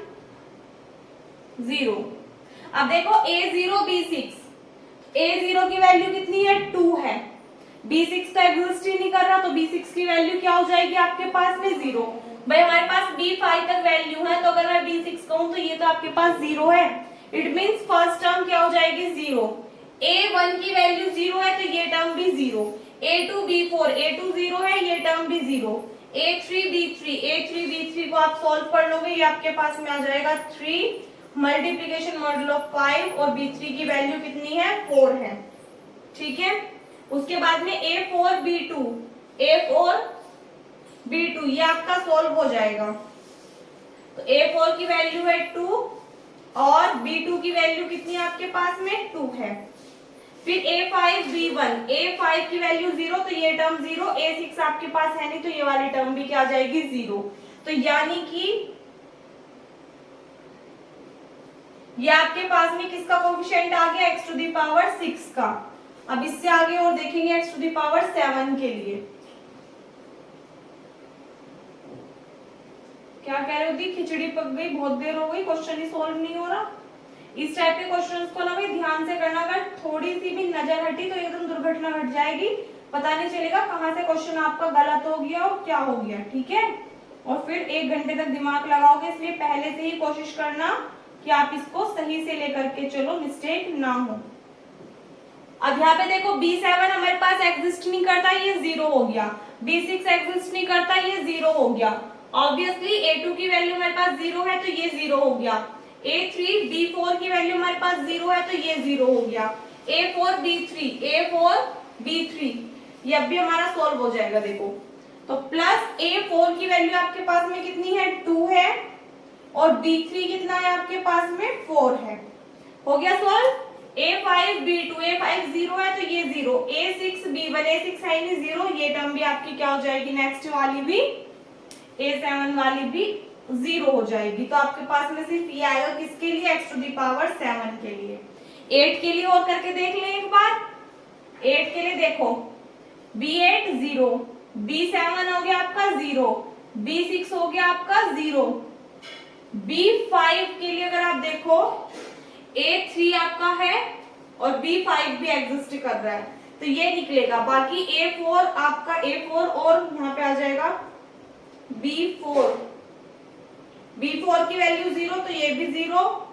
0। अब देखो A0 B6, A0 की वैल्यू कितनी है 2 है, B6 का एग्जिस्ट ही नहीं कर रहा, तो B6 की वैल्यू क्या हो जाएगी आपके पास में 0। भाई हमारे पास B5 तक वैल्यू है, तो अगर मैं B6 कहूं तो ये तो आपके पास 0 है, इट मींस फर्स्ट टर्म क्या हो जाएगी 0। A1 की वैल्यू 0 है, तो ये टर्म भी 0। A2 B4, A2 0 है, ये टर्म भी 0। A3 B3 को आप सोल्व कर लोगे, ये आपके पास में आ जाएगा 3 मल्टीप्लीकेशन मॉडुलो ऑफ 5, और B3 की वैल्यू कितनी है 4 है। ठीक है, उसके बाद में A4 B2 ये आपका सोल्व हो जाएगा। तो A4 की वैल्यू है 2 और B2 की वैल्यू कितनी है आपके पास में 2 है। फिर A5 B1, A5 की वैल्यू 0, तो ये टर्म 0, A6 आपके पास है नहीं, तो ये वाली टर्म भी क्या आ जाएगी 0। तो यानी कि ये आपके पास में किसका कोएफिशिएंट आ गया x टू दी पावर 6 का। अब इससे आगे और देखेंगे x टू दी पावर 7 के लिए। क्या कह रहे हो दी, खिचड़ी पक गई, बहुत देर हो गई, क्वेश्चन ही सोल्व नहीं हो रहा। इस टाइप के क्वेश्चंस को ना भाई ध्यान से करना, अगर थोड़ी सी भी नजर हटी तो एकदम दुर्घटना घट जाएगी, पता नहीं चलेगा कहां से क्वेश्चन आपका गलत हो गया और क्या हो गया। ठीक है, और फिर 1 घंटे तक दिमाग लगाओगे, इसलिए पहले से ही कोशिश करना कि आप इसको सही से लेकर के चलो, मिस्टेक ना हो। अब यहाँ पे देखो B7 हमारे पास एग्जिस्ट नहीं करता, ये 0 हो गया। B6 एग्जिस्ट नहीं करता, ये 0 हो गया। ऑब्वियसली A2 की वैल्यू हमारे पास 0 है, तो ये 0 हो गया। A3 B4 की वैल्यू हमारे पास 0 है, तो ये 0 हो गया। A4 B3 ये अब भी हमारा सोल्व हो जाएगा। देखो तो प्लस A4 की वैल्यू आपके पास में कितनी है 2 है, और B3 कितना है आपके पास में 4 है। हो गया सोल्व। A5 B2, A5 0 है, तो ये 0। A6 B1, A6 है नहीं 0, ये टर्म भी आपकी क्या हो जाएगी, नेक्स्ट वाली भी A7 वाली भी 0 हो जाएगी। तो आपके पास में सिर्फ ये आएगा किसके लिए, x टू दी पावर 7 के लिए। 8 के लिए और करके देख लें एक बार। 8 के लिए देखो B8 0, B7 हो गया आपका 0, B6 हो गया आपका 0। B5 के लिए अगर आप देखो A3 आपका है और B5 भी एग्जिस्ट कर रहा है, तो ये निकलेगा। बाकी A4 आपका A4 और यहाँ पे आ जाएगा B4 की वैल्यू 0, तो ये भी 0।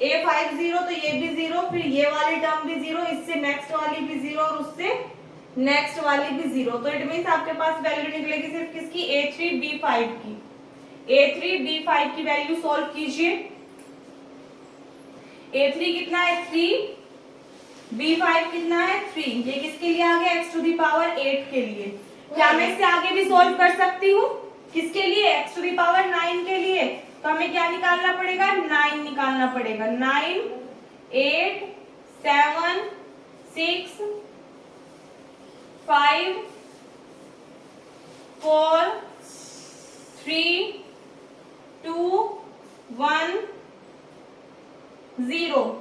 A5 0, तो ये भी 0। फिर ये वाली टर्म भी 0, इससे नेक्स्ट वाली भी 0 और उससे नेक्स्ट वाली भी 0। तो इट मींस आपके पास वैल्यू निकलेगी सिर्फ किसकी, A3 B5 की। A3 B5 की वैल्यू सॉल्व कीजिए। A3 कितना है 3, B5 कितना है 3। ये किसके लिए आ गया, x टू दी पावर 8 के लिए। क्या मैं इससे आगे भी सॉल्व कर सकती हूँ, किसके लिए, x टू दी पावर 9 के लिए। तो हमें क्या निकालना पड़ेगा, 9 निकालना पड़ेगा। 9 8 7 6 5 4 3 2 1 0।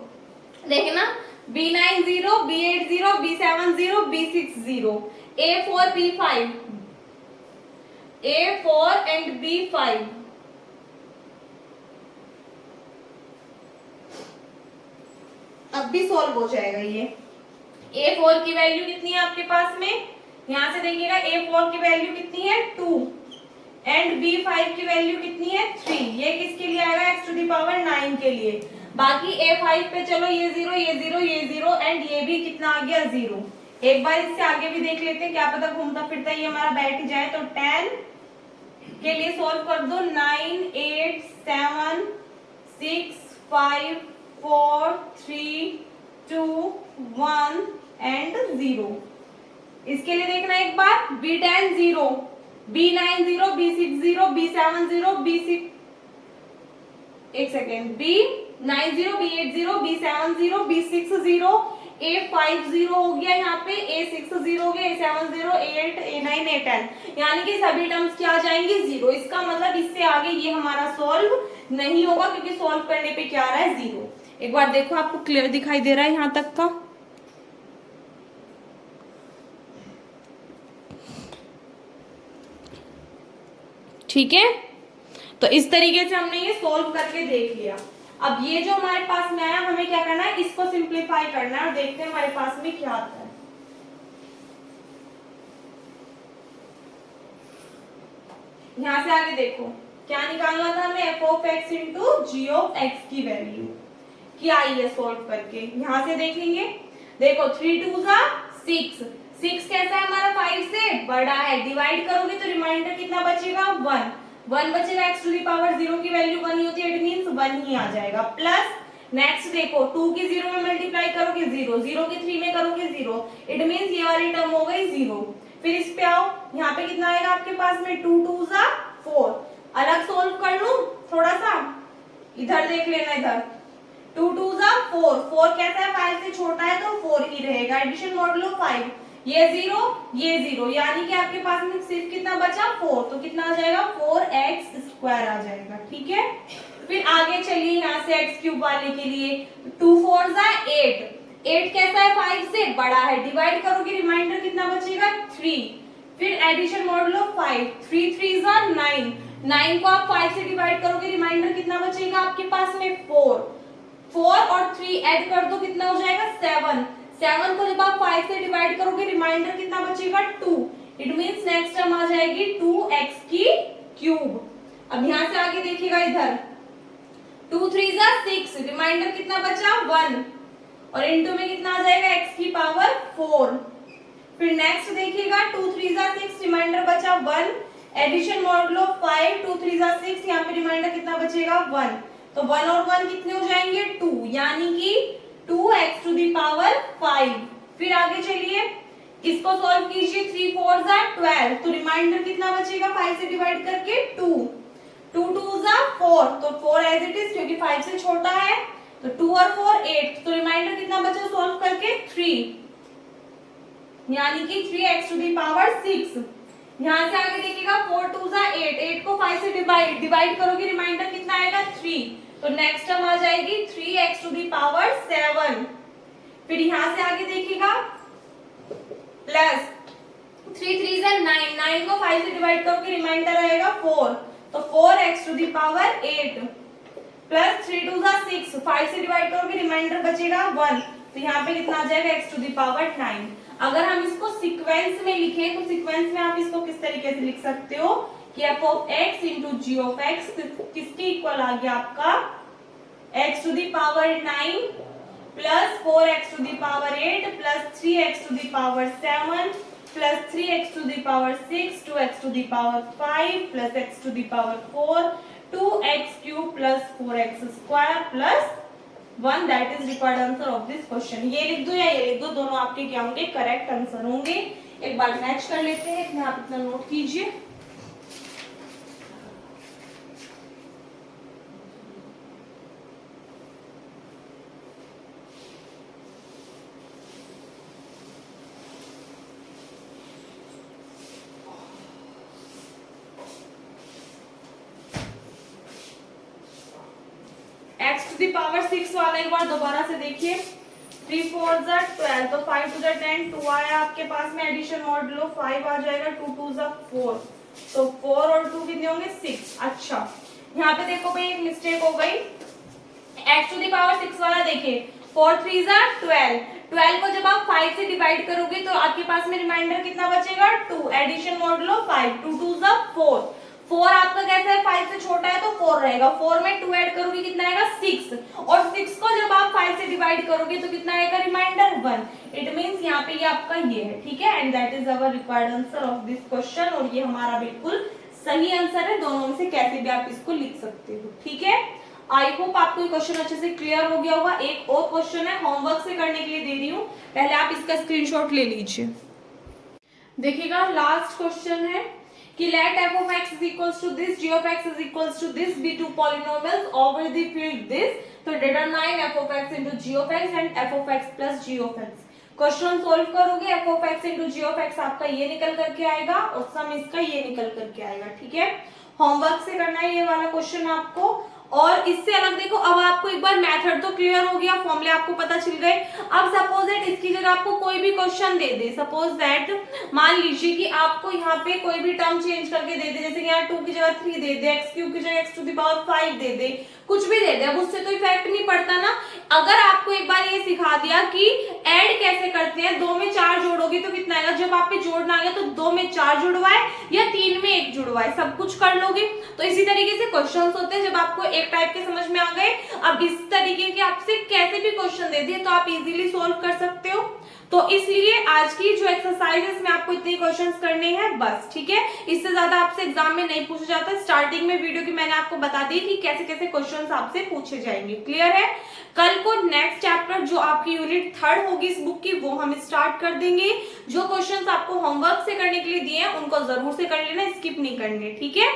देखना B9 0, B8 0, B7 0, B6 0, A4 B5, A4 and B5। अब भी सॉल्व हो जाएगा ये। A4 की वैल्यू कितनी है आपके पास में, यहां से देखिएगा A4 की वैल्यू कितनी है 2 एंड B5 की वैल्यू कितनी है 3। ये किसके लिए आएगा, x टू दी पावर 9 के लिए। बाकी A5 पे चलो ये 0 ये 0 ये 0 एंड ये भी कितना आ गया 0। एक बार इससे आगे भी देख लेते हैं, क्या पता घूमता फिरता ये हमारा बैठ जाए। तो 10 के लिए सॉल्व कर दो। 9 8 7 6 5 4 3 2 1 एंड 0। इसके लिए देखना एक बार, B10 0, B9 0, B6 0, B7 0, B6 एक second, B 90, B80, B70, B60, A50 हो गया यहाँ पे, A60 हो गया, A70, A8, A9, A10, यानी कि सभी टर्म्स क्या आ जाएंगे 0। इसका मतलब इससे आगे ये हमारा सॉल्व नहीं होगा, क्योंकि सॉल्व करने पे क्या आ रहा है 0। एक बार देखो, आपको क्लियर दिखाई दे रहा है यहाँ तक का? ठीक है, तो इस तरीके से हमने ये सॉल्व करके देख लिया। अब ये जो हमारे पास में आया, हमें क्या करना है, इसको सिंप्लीफाई करना है और देखते हैं हमारे पास में क्या आता है। यहां से आगे देखो, क्या निकालना था हमें, f of x into g of x की वैल्यू क्या आई है सॉल्व करके। यहां से देखेंगे, देखो 3 2 जा 6, 6 कैसा है हमारा 5 से बड़ा है, डिवाइड करोगे तो रिमाइंडर कितना बचेगा 1, 1 बचेगा, एक्स टू दी पावर 0 की वैल्यू 1 ही होती है, इट मींस 1 ही आ जाएगा। प्लस नेक्स्ट देखो 2 की 0 में मल्टीप्लाई करोगे 0, 0 की 3 में करोगे 0, इट मींस ये वाली टर्म हो गई 0। फिर इस पे आओ, यहाँ पे कितना आएगा आपके पास में 2 2 जा 4, अलग सोल्व कर लूं थोड़ा सा, इधर देख लेना, इधर 2 2 जा 4, 4 कैसा है 5 से छोटा है तो 4 ही रहेगा, एडिशन मॉडुलो 5, ये 0 ये 0, यानी कि आपके पास में सिर्फ कितना बचा 4, तो कितना आ जाएगा 4x स्क्वायर आ जाएगा। ठीक है, फिर आगे चलिए यहाँ से x क्यूब वाले के लिए, 2 4 जा 8, 8 कैसा है 5 से बड़ा है, डिवाइड करोगे रिमाइंडर कितना बचेगा 3, फिर एडिशन मॉडुलो 5, 3 3 जा 9, 9 को आप 5 से डिवाइड करोगे रिमाइंडर कितना बचेगा आपके पास में 4, 4 और 3 ऐड कर दो कितना हो जाएगा 7, 7 को जब आप 5 से डिवाइड करोगे रिमाइंडर कितना बचेगा 2, इट मींस नेक्स्ट टर्म आ जाएगी 2x की क्यूब। अब यहाँ से आगे देखिएगा, इधर 2 3 जा 6, रिमाइंडर कितना बचा 1, और इनटू में कितना आ जाएगा x की पावर 4। फिर नेक्स्ट देखिएगा 2 3 जा 6, रिमाइंडर बचा 1, एडिशन मॉडुलो 5, 2 3 जा 6, यहाँ पे रिमाइंडर कितना बचेगा 1, तो 1 और 1 कितने हो जाएंगे 2, यानी कि 2x टू दी पावर 5। फिर आगे चलिए, इसको सॉल्व कीजिए, 3 4 जा 12, तो रिमाइंडर कितना बचेगा 5 से डिवाइड करके 2, 2 2 जा 4, तो 4 एज इट इज क्योंकि 5 से छोटा है, तो 2 और 4 8, तो रिमाइंडर कितना बचा सॉल्व करके 3, यानी कि 3x टू दी पावर 6। यहाँ से आगे देखिएगा 4 2 जा 8, 8 को 5 से डिवाइड करोगे रिमाइंडर कितना आएगा 3, तो नेक्स्ट टर्म आ जाएगी 3x टू दी पावर 7। फिर यहाँ से आगे देखिएगा प्लस 3 3 जा 9, 9 को 5 से डिवाइड करोगे रिमाइंडर आएगा 4, तो 4x to the power 8, plus 3 2 जा 6, 5 से डिवाइड करोगे रिमाइंडर बचेगा 1, तो यहाँ पे कितना आ जाएगा x टू दी पावर 9। अगर हम इसको सीक्वेंस में लिखें तो सीक्वेंस में आप इसको किस तरीके से लिख सकते हो कि f of x into g of x किसके इक्वल आ गया आपका, x to the power 9 plus 4x to the power 8 plus 3x to the power 7 plus 3x to the power 6, 2x to the power 5 plus x to the power 4, 2x cube plus 4x square plus 1, that is required answer of this question. ये लिख दो या ये लिख दो, दोनों आपके क्या होंगे, करेक्ट आंसर होंगे। एक बार मैच कर लेते हैं, इसमें आप इतना नोट कीजिए। x टू दी पावर 6 वाला एक बार दोबारा से देखिए, 3 4 जा 12, तो 5 2 जा 10, 2 आया आपके पास में, एडिशन मॉडुलो 5 आ जाएगा, 2 2 जा 4, तो 4 और 2 कितने होंगे 6। अच्छा, यहाँ पे देखो भाई एक मिस्टेक हो गई, x टू दी पावर 6 वाला देखिए, 4 3 जा 12, 12 को जब आप 5 से डिवाइड करोगे तो आपके पास में रिमाइंडर कितना बचेगा 2, एडिशन मॉडुलो 5, 2 2 जा 4, 4 आपका कैसा है 5 से छोटा है तो 4 रहेगा, 4 में 2 ऐड करोगे कितना आएगा 6, और 6 को जब आप 5 से डिवाइड करोगे तो कितना आएगा रिमाइंडर 1, इट मींस यहाँ पे ये आपका ये है। ठीक है, and that is our required answer of this question, और ये हमारा बिल्कुल सही आंसर है, दोनों में से कैसे भी आप इसको लिख सकते हो। ठीक है, आई होप आपको ये क्वेश्चन अच्छे से क्लियर हो गया होगा। एक और क्वेश्चन है, होमवर्क से करने के लिए दे रही हूँ, पहले आप इसका स्क्रीनशॉट ले लीजिए। देखिएगा लास्ट क्वेश्चन है, कि let f of x is equals to this, g of x is equals to this, be two polynomials over the field this, तो determine f of x into g of x and f of x plus g of x। Question solve करोगे f of x into g of x आपका ये निकल करके आएगा और सम इसका ये निकल करके आएगा, ठीक है। होमवर्क से करना है ये वाला क्वेश्चन आपको। और इससे अलग देखो, अब आपको एक बार मेथड तो क्लियर हो गया, फॉर्मूले आपको पता चल गए। अब सपोज दैट इसकी जगह आपको कोई भी question they they, suppose that मान लीजिए कि आपको यहाँ पे कोई भी टर्म चेंज करके दे दे, जैसे कि यहाँ 2 की जगह 3 दे दे, x क्यूब की जगह x टू द पावर 5 दे दे, कुछ भी दे दे, अब उससे तो इफेक्ट नहीं पड़ता ना। अगर आपको एक बार ये सिखा दिया कि ऐड कैसे करते हैं, 2 में 4 जोड़ोगे तो कितना आएगा, जब आप पे जोड़ना आ गया तो 2 में 4 जुड़वाए या 3 में 1 जुड़वाए, सब कुछ कर लोगे। तो इसी तरीके से क्वेश्चंस होते हैं, जब आपको एक टाइप के समझ में आ गए, अब इस तरीके के आपसे कैसे भी क्वेश्चन दे दिए तो आप इजीली सोल्व कर सकते हो। तो इसलिए आज की जो एक्सरसाइजेस में आपको इतने क्वेश्चंस करने हैं बस, ठीक है। इससे ज्यादा आपसे एग्जाम में नहीं पूछा जाता। स्टार्टिंग में वीडियो की मैंने आपको बता दी कि कैसे कैसे क्वेश्चंस आपसे पूछे जाएंगे, क्लियर है। कल को नेक्स्ट चैप्टर जो आपकी यूनिट 3 होगी इस बुक की, वो हम स्टार्ट कर देंगे। जो क्वेश्चंस आपको होमवर्क से करने के लिए दिए हैं उनको जरूर से कर लेना, स्किप नहीं करने, ठीक है।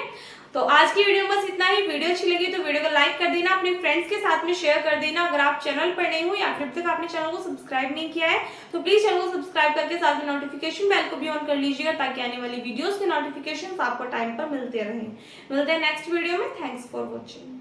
तो आज की वीडियो में बस इतना ही। वीडियो अच्छी लगी तो वीडियो को लाइक कर देना, अपने फ्रेंड्स के साथ में शेयर कर देना। अगर आप चैनल पर नए हो या फिर अब तक आपने चैनल को सब्सक्राइब नहीं किया है तो प्लीज चैनल को सब्सक्राइब करके साथ में नोटिफिकेशन बेल को भी ऑन कर लीजिएगा, ताकि आने वाली वीडियोस के नोटिफिकेशन आपको टाइम पर मिलते रहें। मिलते हैं नेक्स्ट वीडियो में। Thanks for watching.